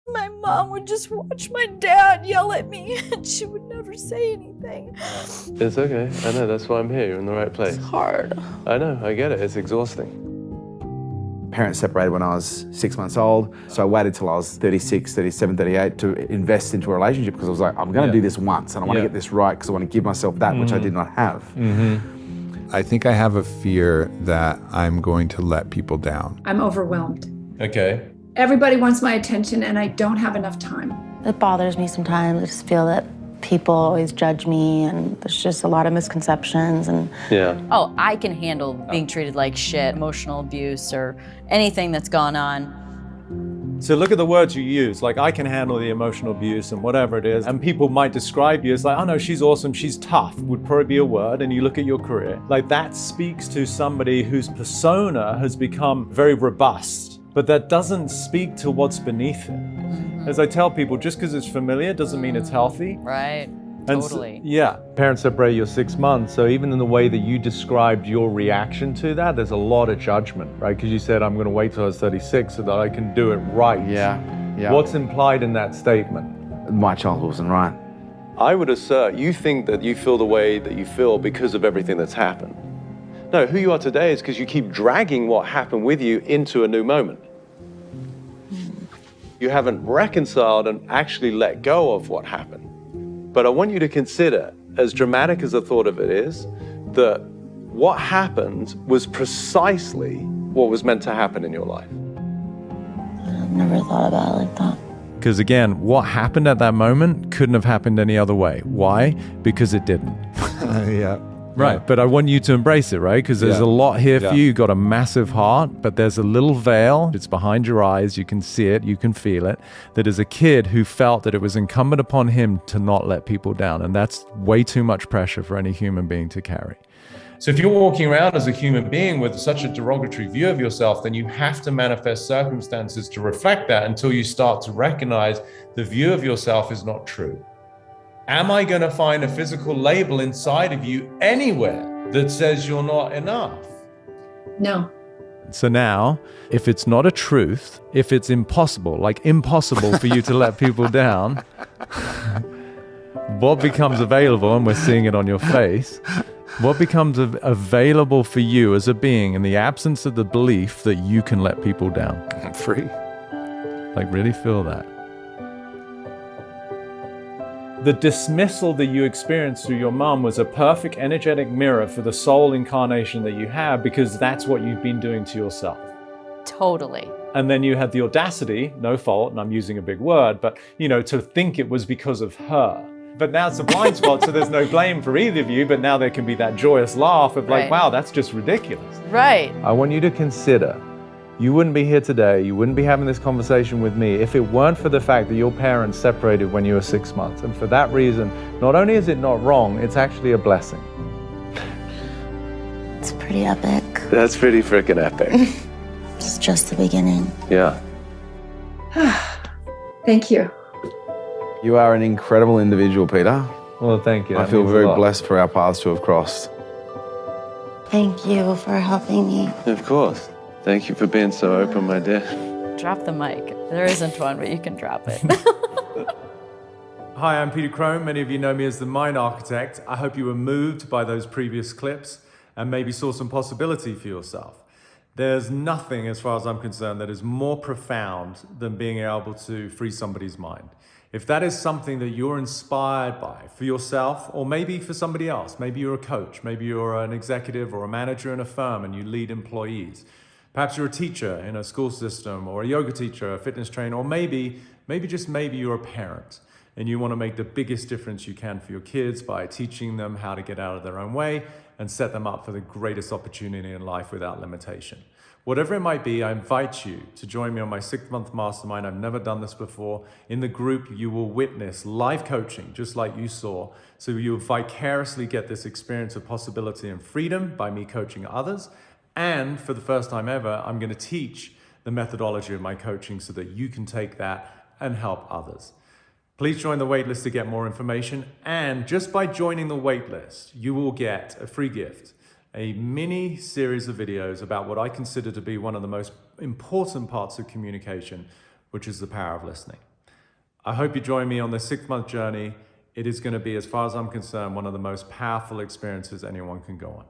My mom would just watch my dad yell at me and she would never say anything. It's okay. I know, that's why I'm here. You're in the right place. It's hard. I know, I get it. It's exhausting. Parents separated when I was 6 months old, so I waited till I was 36, 37, 38 to invest into a relationship because I was like, I'm going to do this once and I want to get this right because I want to give myself that which I did not have. I think I have a fear that I'm going to let people down. I'm overwhelmed. Okay. Everybody wants my attention and I don't have enough time. It bothers me sometimes. I just feel that people always judge me and there's just a lot of misconceptions and Oh, I can handle being treated like shit, emotional abuse or anything that's gone on. So look at the words you use, like I can handle the emotional abuse and whatever it is. And people might describe you as like, oh no, she's awesome, she's tough, would probably be a word. And you look at your career, like that speaks to somebody whose persona has become very robust. But that doesn't speak to what's beneath it. As I tell people, just because it's familiar doesn't mean it's healthy. Right, And totally. Parents separate you 6 months, so even in the way that you described your reaction to that, there's a lot of judgment, right? Because you said, I'm going to wait till I was 36 so that I can do it right. Yeah. What's implied in that statement? My childhood wasn't right. I would assert you think that you feel the way that you feel because of everything that's happened. No, who you are today is because you keep dragging what happened with you into a new moment. You haven't reconciled and actually let go of what happened. But I want you to consider, as dramatic as the thought of it is, that what happened was precisely what was meant to happen in your life. I've never thought about it like that. Because again, what happened at that moment couldn't have happened any other way. Why? Because it didn't. Right, but I want you to embrace it, right? Because there's a lot here for you. You've got a massive heart, but there's a little veil. It's behind your eyes. You can see it. You can feel it. That is a kid who felt that it was incumbent upon him to not let people down. And that's way too much pressure for any human being to carry. So if you're walking around as a human being with such a derogatory view of yourself, then you have to manifest circumstances to reflect that until you start to recognize the view of yourself is not true. Am I going to find a physical label inside of you anywhere that says you're not enough? No. So now, if it's not a truth, if it's impossible, like impossible for you to let people down, what becomes available, and we're seeing it on your face, what becomes available for you as a being in the absence of the belief that you can let people down? I'm free. Like really feel that. The dismissal that you experienced through your mom was a perfect energetic mirror for the soul incarnation that you have, because that's what you've been doing to yourself. Totally. And then you had the audacity, no fault, and I'm using a big word, but to think it was because of her. But now it's a blind spot, so there's no blame for either of you, but now there can be that joyous laugh of like, wow, that's just ridiculous. Right. I want you to consider, you wouldn't be here today, you wouldn't be having this conversation with me if it weren't for the fact that your parents separated when you were 6 months. And for that reason, not only is it not wrong, it's actually a blessing. It's pretty epic. That's pretty freaking epic. It's just the beginning. Yeah. Thank you. You are an incredible individual, Peter. Well, thank you. I feel very blessed for our paths to have crossed. Thank you for helping me. Of course. Thank you for being so open, my dear. Drop the mic. There isn't one, but you can drop it. Hi, I'm Peter Crone. Many of you know me as the Mind Architect. I hope you were moved by those previous clips and maybe saw some possibility for yourself. There's nothing, as far as I'm concerned, that is more profound than being able to free somebody's mind. If that is something that you're inspired by for yourself, or maybe for somebody else, maybe you're a coach, maybe you're an executive or a manager in a firm and you lead employees. Perhaps you're a teacher in a school system, or a yoga teacher, a fitness trainer, or maybe just maybe you're a parent and you want to make the biggest difference you can for your kids by teaching them how to get out of their own way and set them up for the greatest opportunity in life without limitation. Whatever it might be, I invite you to join me on my 6-month mastermind. I've never done this before. In the group, you will witness live coaching, just like you saw. So you'll vicariously get this experience of possibility and freedom by me coaching others. And for the first time ever, I'm going to teach the methodology of my coaching so that you can take that and help others. Please join the waitlist to get more information. And just by joining the waitlist, you will get a free gift, a mini series of videos about what I consider to be one of the most important parts of communication, which is the power of listening. I hope you join me on this 6-month journey. It is going to be, as far as I'm concerned, one of the most powerful experiences anyone can go on.